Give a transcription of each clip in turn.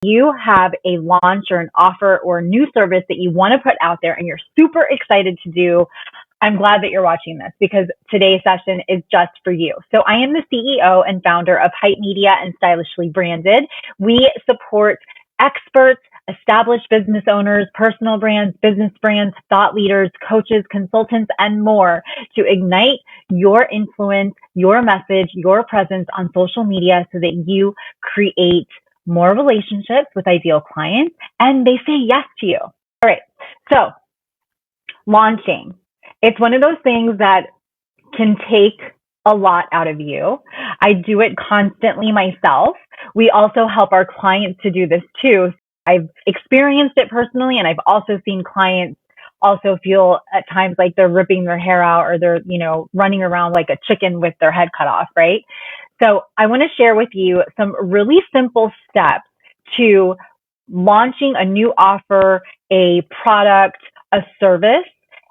You have a launch or an offer or a new service that you want to put out there and you're super excited to do, I'm glad that you're watching this because today's session is just for you. So I am the CEO and founder of Hype Media and Stylishly Branded. We support experts, established business owners, personal brands, business brands, thought leaders, coaches, consultants, and more to ignite your influence, your message, your presence on social media so that you create more relationships with ideal clients and they say yes to you. All right. So launching. It's one of those things that can take a lot out of you. I do it constantly myself. We also help our clients to do this too. I've experienced it personally, and I've also seen clients also feel at times like they're ripping their hair out or they're, running around like a chicken with their head cut off, right? So I want to share with you some really simple steps to launching a new offer, a product, a service,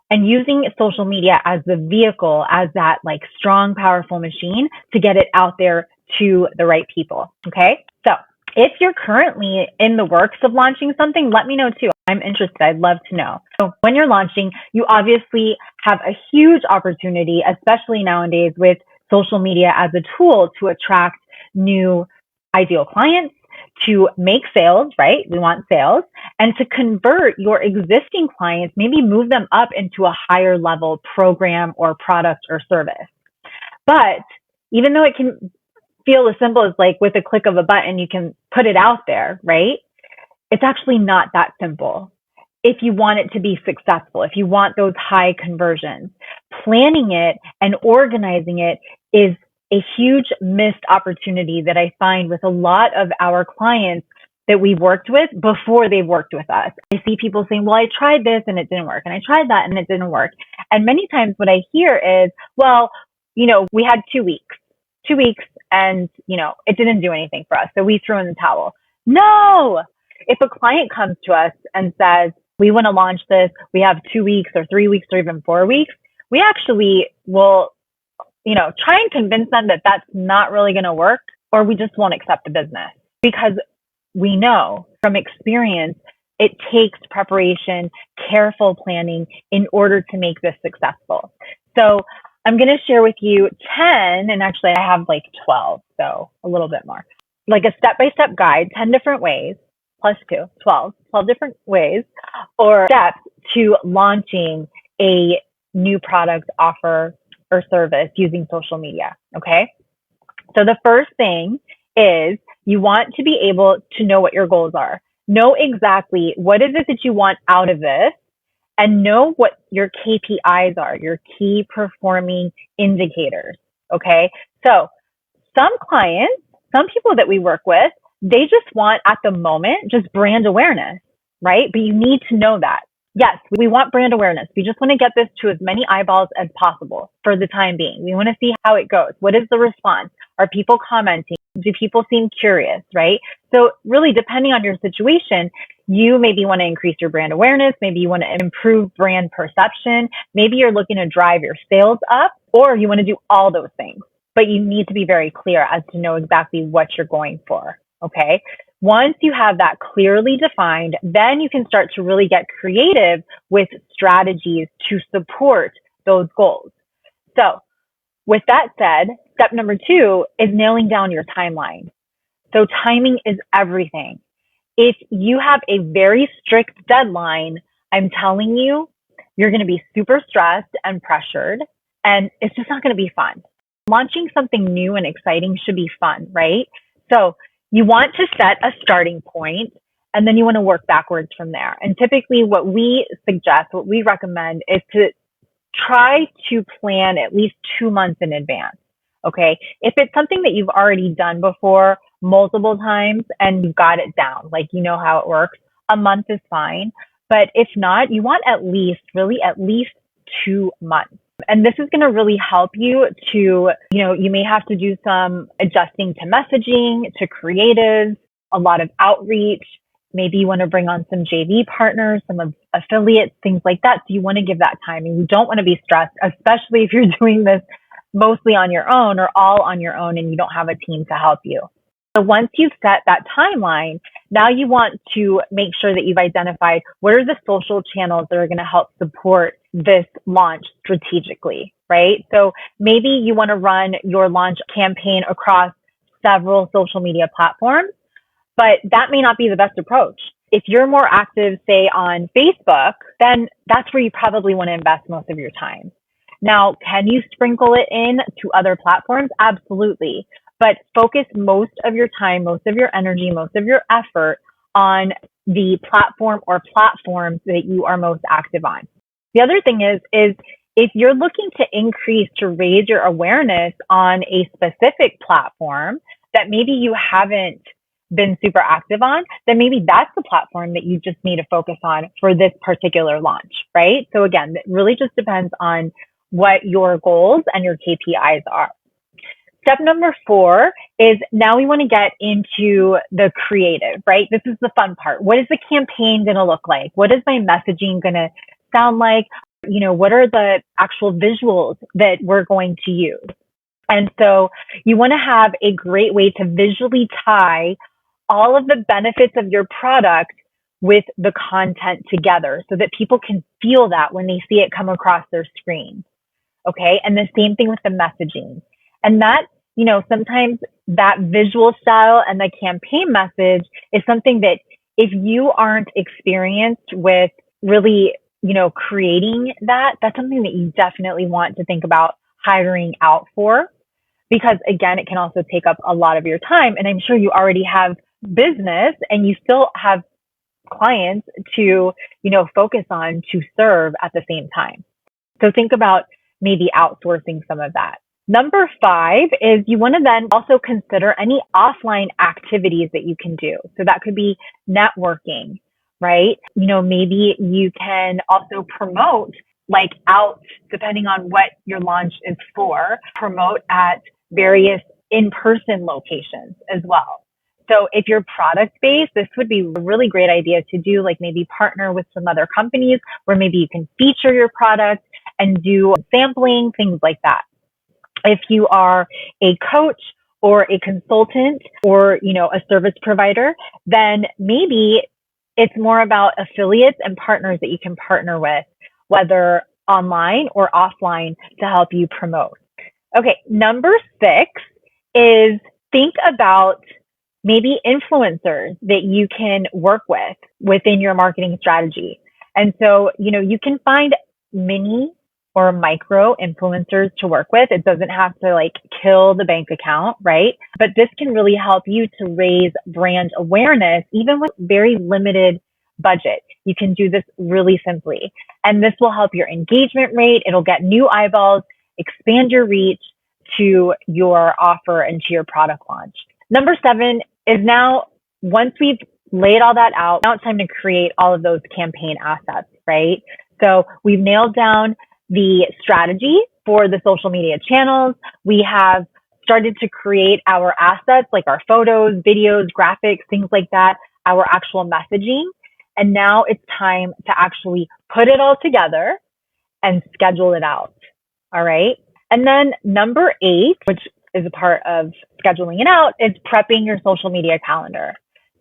and using social media as the vehicle, as that like strong, powerful machine to get it out there to the right people. Okay. So if you're currently in the works of launching something, let me know too. I'm interested. I'd love to know. So when you're launching, you obviously have a huge opportunity, especially nowadays with social media as a tool to attract new ideal clients, to make sales, right? We want sales, and to convert your existing clients, maybe move them up into a higher level program or product or service. But even though it can feel as simple as like with a click of a button, you can put it out there, right? It's actually not that simple. If you want it to be successful, if you want those high conversions, planning it and organizing it is a huge missed opportunity that I find with a lot of our clients that we've worked with before they've worked with us. I see people saying, well, I tried this and it didn't work. And I tried that and it didn't work. And many times what I hear is, well, we had 2 weeks and, it didn't do anything for us. So we threw in the towel. No, if a client comes to us and says, we want to launch this, we have 2 weeks or 3 weeks or even 4 weeks, we actually will try and convince them that that's not really going to work, or we just won't accept the business because we know from experience, it takes preparation, careful planning in order to make this successful. So I'm going to share with you 10, and actually I have like 12, so a little bit more, like a step-by-step guide, 10 different ways, plus 2, 12 different ways or steps to launching a new product, offer, or service using social media. Okay. So the first thing is you want to be able to know what your goals are. Know exactly what is it that you want out of this and know what your KPIs are, your key performing indicators. Okay. So some clients, some people that we work with, they just want at the moment, just brand awareness, right? But you need to know that. Yes, we want brand awareness. We just want to get this to as many eyeballs as possible for the time being. We want to see how it goes. What is the response? Are people commenting? Do people seem curious, right? So really, depending on your situation, you maybe want to increase your brand awareness. Maybe you want to improve brand perception. Maybe you're looking to drive your sales up, or you want to do all those things. But you need to be very clear as to know exactly what you're going for, okay? Once you have that clearly defined, then you can start to really get creative with strategies to support those goals. So with that said, step number 2 is nailing down your timeline. So timing is everything. If you have a very strict deadline, I'm telling you, you're going to be super stressed and pressured, and it's just not going to be fun. Launching something new and exciting should be fun, right? So you want to set a starting point, and then you want to work backwards from there. And typically what we suggest, what we recommend is to try to plan at least 2 months in advance. Okay. If it's something that you've already done before multiple times and you've got it down, like you know how it works, a month is fine. But if not, you want at least 2 months. And this is going to really help you to, you may have to do some adjusting to messaging, to creatives, a lot of outreach. Maybe you want to bring on some JV partners, some affiliates, things like that. So you want to give that time, and you don't want to be stressed, especially if you're doing this mostly on your own or all on your own and you don't have a team to help you. So once you've set that timeline, now you want to make sure that you've identified what are the social channels that are going to help support this launch strategically, right? So maybe you want to run your launch campaign across several social media platforms, but that may not be the best approach. If you're more active, say on Facebook, then that's where you probably want to invest most of your time. Now, can you sprinkle it in to other platforms? Absolutely. But focus most of your time, most of your energy, most of your effort on the platform or platforms that you are most active on. The other thing is if you're looking to increase, to raise your awareness on a specific platform that maybe you haven't been super active on, then maybe that's the platform that you just need to focus on for this particular launch, right? So again, it really just depends on what your goals and your KPIs are. Step number 4 is now we want to get into the creative, right? This is the fun part. What is the campaign going to look like? What is my messaging going to sound like? What are the actual visuals that we're going to use? And so you want to have a great way to visually tie all of the benefits of your product with the content together so that people can feel that when they see it come across their screen. Okay. And the same thing with the messaging. And that, sometimes that visual style and the campaign message is something that if you aren't experienced with really, creating that's something that you definitely want to think about hiring out for, because again, it can also take up a lot of your time. And I'm sure you already have business and you still have clients to, focus on, to serve at the same time. So think about maybe outsourcing some of that. Number 5 is you want to then also consider any offline activities that you can do. So that could be networking, right? Maybe you can also promote out, depending on what your launch is for, promote at various in-person locations as well. So if you're product-based, this would be a really great idea to do, maybe partner with some other companies where maybe you can feature your product and do sampling, things like that. If you are a coach or a consultant or, a service provider, then maybe it's more about affiliates and partners that you can partner with, whether online or offline, to help you promote. Okay, number 6 is think about maybe influencers that you can work with within your marketing strategy. And so, you can find mini or micro influencers to work with. It doesn't have to kill the bank account, right? But this can really help you to raise brand awareness, even with very limited budget. You can do this really simply. And this will help your engagement rate. It'll get new eyeballs, expand your reach to your offer and to your product launch. Number 7 is now, once we've laid all that out, now it's time to create all of those campaign assets, right? So we've nailed down the strategy for the social media channels. We have started to create our assets, like our photos, videos, graphics, things like that, our actual messaging. And now it's time to actually put it all together and schedule it out. All right. And then number 8, which is a part of scheduling it out, is prepping your social media calendar.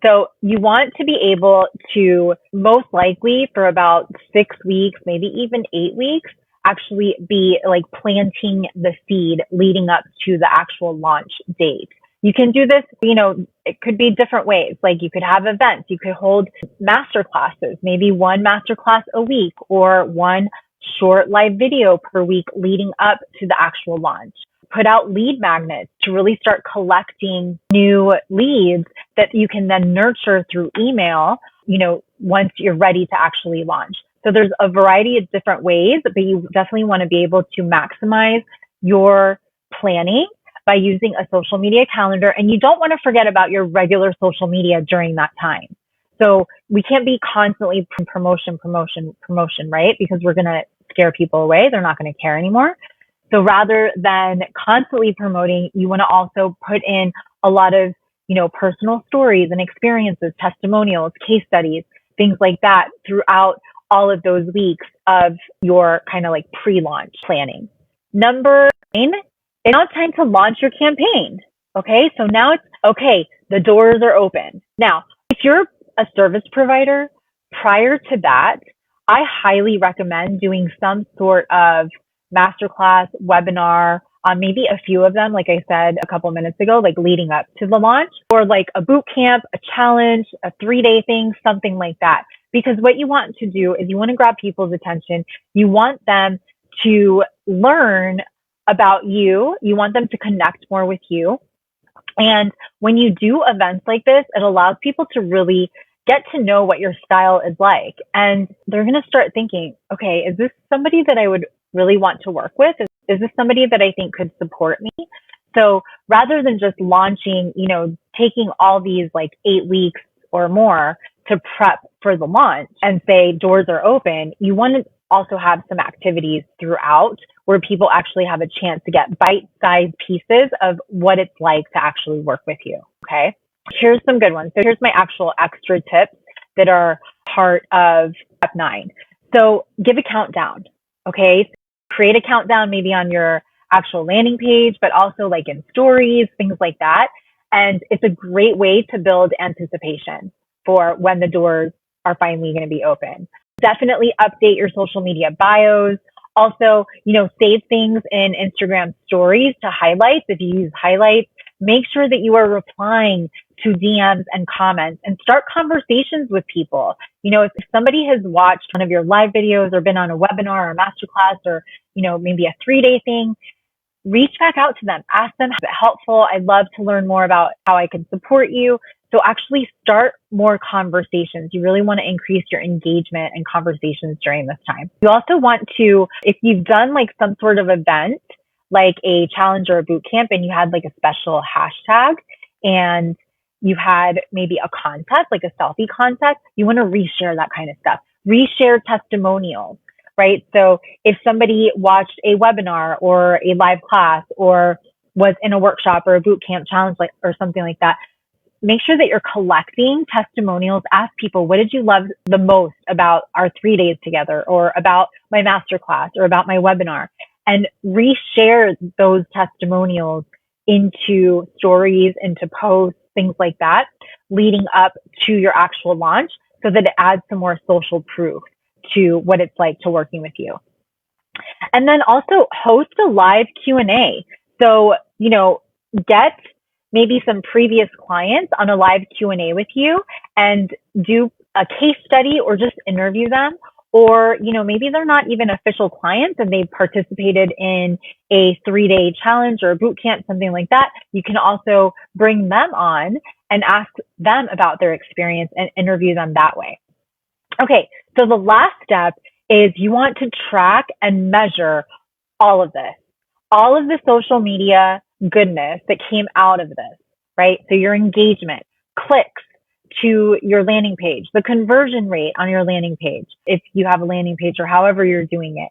So you want to be able to, most likely for about 6 weeks, maybe even 8 weeks, actually be planting the seed leading up to the actual launch date. You can do this, it could be different ways. You could have events, you could hold master classes, maybe one master class a week or one short live video per week leading up to the actual launch. Put out lead magnets to really start collecting new leads that you can then nurture through email, once you're ready to actually launch. So there's a variety of different ways, but you definitely want to be able to maximize your planning by using a social media calendar. And you don't want to forget about your regular social media during that time. So we can't be constantly promotion, right? Because we're going to scare people away. They're not going to care anymore. So rather than constantly promoting, you want to also put in a lot of, personal stories and experiences, testimonials, case studies, things like that throughout all of those weeks of your kind of pre-launch planning. Number 9, it's now time to launch your campaign. Okay. So now it's okay. The doors are open. Now, if you're a service provider, prior to that, I highly recommend doing some sort of masterclass, webinar, maybe a few of them, like I said a couple minutes ago, like leading up to the launch, or like a boot camp, a challenge, a 3-day thing, something like that. Because what you want to do is you want to grab people's attention. You want them to learn about you. You want them to connect more with you. And when you do events like this, it allows people to really get to know what your style is like. And they're going to start thinking, okay, is this somebody that I would really want to work with? Is this somebody that I think could support me? So rather than just launching, taking all these like 8 weeks or more to prep for the launch and say doors are open, you want to also have some activities throughout where people actually have a chance to get bite-sized pieces of what it's like to actually work with you. Okay. Here's some good ones. So here's my actual extra tips that are part of step 9. So give a countdown. Okay. Create a countdown maybe on your actual landing page, but also like in stories, things like that. And it's a great way to build anticipation for when the doors are finally going to be open. Definitely update your social media bios. Also, save things in Instagram stories to highlights. If you use highlights, make sure that you are replying to DMs and comments and start conversations with people. If somebody has watched one of your live videos or been on a webinar or a masterclass or, maybe a 3-day thing, reach back out to them. Ask them, is it helpful? I'd love to learn more about how I can support you. So actually start more conversations. You really want to increase your engagement and conversations during this time. You also want to, if you've done like some sort of event, like a challenge or a boot camp, and you had like a special hashtag and you had maybe a contest, like a selfie contest, you want to reshare that kind of stuff. Reshare testimonials, right? So if somebody watched a webinar or a live class or was in a workshop or a boot camp challenge or something like that, make sure that you're collecting testimonials. Ask people, what did you love the most about our 3 days together or about my masterclass or about my webinar? And reshare those testimonials into stories, into posts, things like that, leading up to your actual launch so that it adds some more social proof to what it's like to working with you. And then also host a live Q&A. So, get maybe some previous clients on a live Q&A with you and do a case study or just interview them. Or, maybe they're not even official clients and they've participated in a 3-day challenge or a boot camp, something like that. You can also bring them on and ask them about their experience and interview them that way. Okay, so the last step is you want to track and measure all of this, all of the social media goodness that came out of this, right? So your engagement, clicks to your landing page, the conversion rate on your landing page, if you have a landing page or however you're doing it.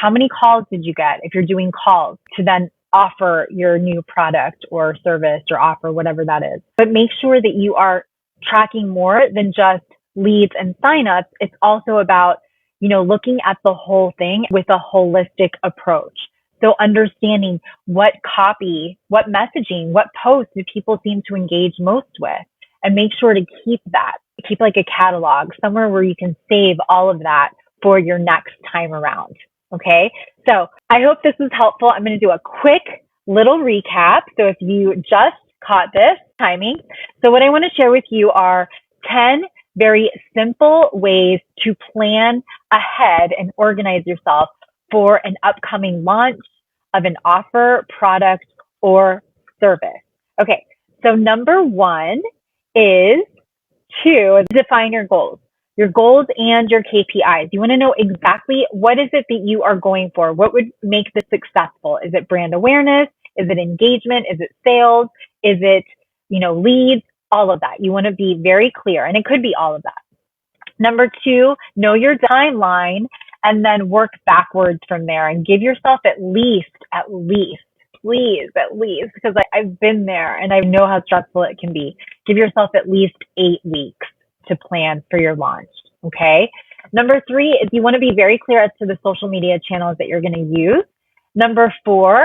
How many calls did you get if you're doing calls to then offer your new product or service or offer, whatever that is. But make sure that you are tracking more than just leads and signups. It's also about, looking at the whole thing with a holistic approach. So understanding what copy, what messaging, what posts do people seem to engage most with, and make sure to keep that, keep like a catalog somewhere where you can save all of that for your next time around. Okay. So I hope this was helpful. I'm going to do a quick little recap. So if you just caught this timing, so what I want to share with you are 10 very simple ways to plan ahead and organize yourself for an upcoming launch of an offer, product, or service. Okay, so number 1 is to define your goals and your KPIs. You want to know exactly what is it that you are going for. What would make this successful? Is it brand awareness? Is it engagement? Is it sales? Is it, leads? All of that. You want to be very clear, and it could be all of that. Number 2, know your timeline and then work backwards from there and give yourself at least, because I've been there and I know how stressful it can be. Give yourself at least 8 weeks to plan for your launch. Okay. Number 3 is you want to be very clear as to the social media channels that you're going to use. Number 4,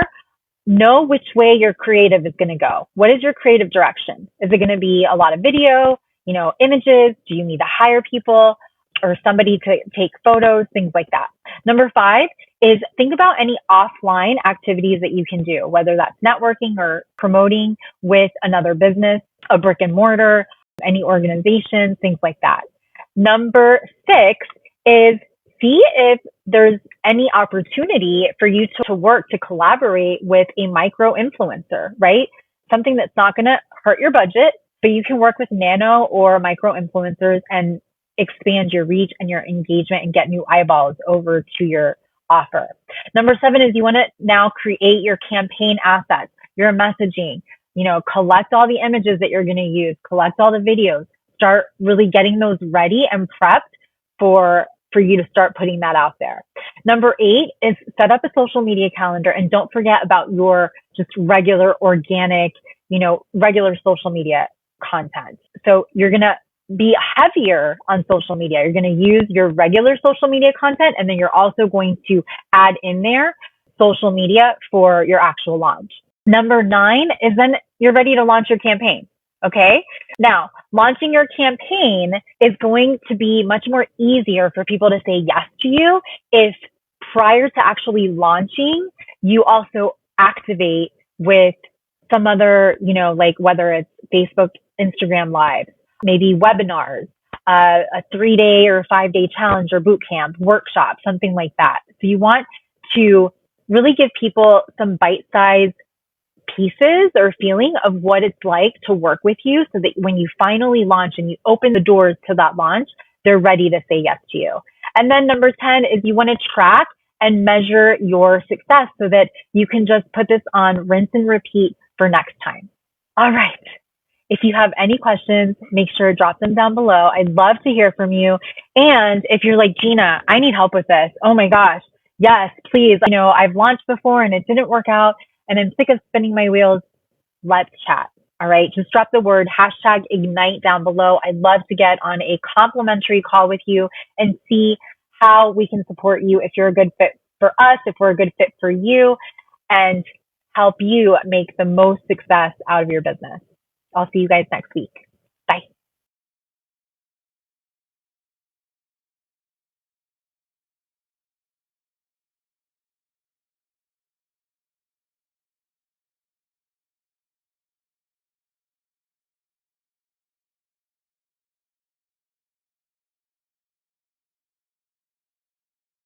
know which way your creative is going to go. What is your creative direction? Is it going to be a lot of video, images? Do you need to hire people or somebody to take photos, things like that? Number 5 is think about any offline activities that you can do, whether that's networking or promoting with another business, a brick and mortar, any organization, things like that. Number 6 is see if there's any opportunity for you to work to collaborate with a micro influencer, right? Something that's not going to hurt your budget, but you can work with nano or micro influencers and expand your reach and your engagement and get new eyeballs over to your offer. Number 7 is you want to now create your campaign assets, your messaging, collect all the images that you're going to use, collect all the videos, start really getting those ready and prepped for you to start putting that out there. Number 8 is set up a social media calendar and don't forget about your just regular organic, regular social media content. So you're going to be heavier on social media. You're going to use your regular social media content, and then you're also going to add in there social media for your actual launch. Number 9 is then you're ready to launch your campaign. Okay. Now, launching your campaign is going to be much more easier for people to say yes to you if prior to actually launching, you also activate with some other, like whether it's Facebook, Instagram Live, maybe webinars, a 3-day or 5-day challenge or boot camp, workshop, something like that. So you want to really give people some bite-sized pieces or feeling of what it's like to work with you so that when you finally launch and you open the doors to that launch, they're ready to say yes to you. And then number 10 is you want to track and measure your success so that you can just put this on rinse and repeat for next time. All right. If you have any questions, make sure to drop them down below. I'd love to hear from you. And if you're like, Gina, I need help with this. Oh my gosh. Yes, please. I've launched before and it didn't work out and I'm sick of spinning my wheels. Let's chat. All right. Just drop the word #Ignite down below. I'd love to get on a complimentary call with you and see how we can support you if you're a good fit for us, if we're a good fit for you, and help you make the most success out of your business. I'll see you guys next week. Bye.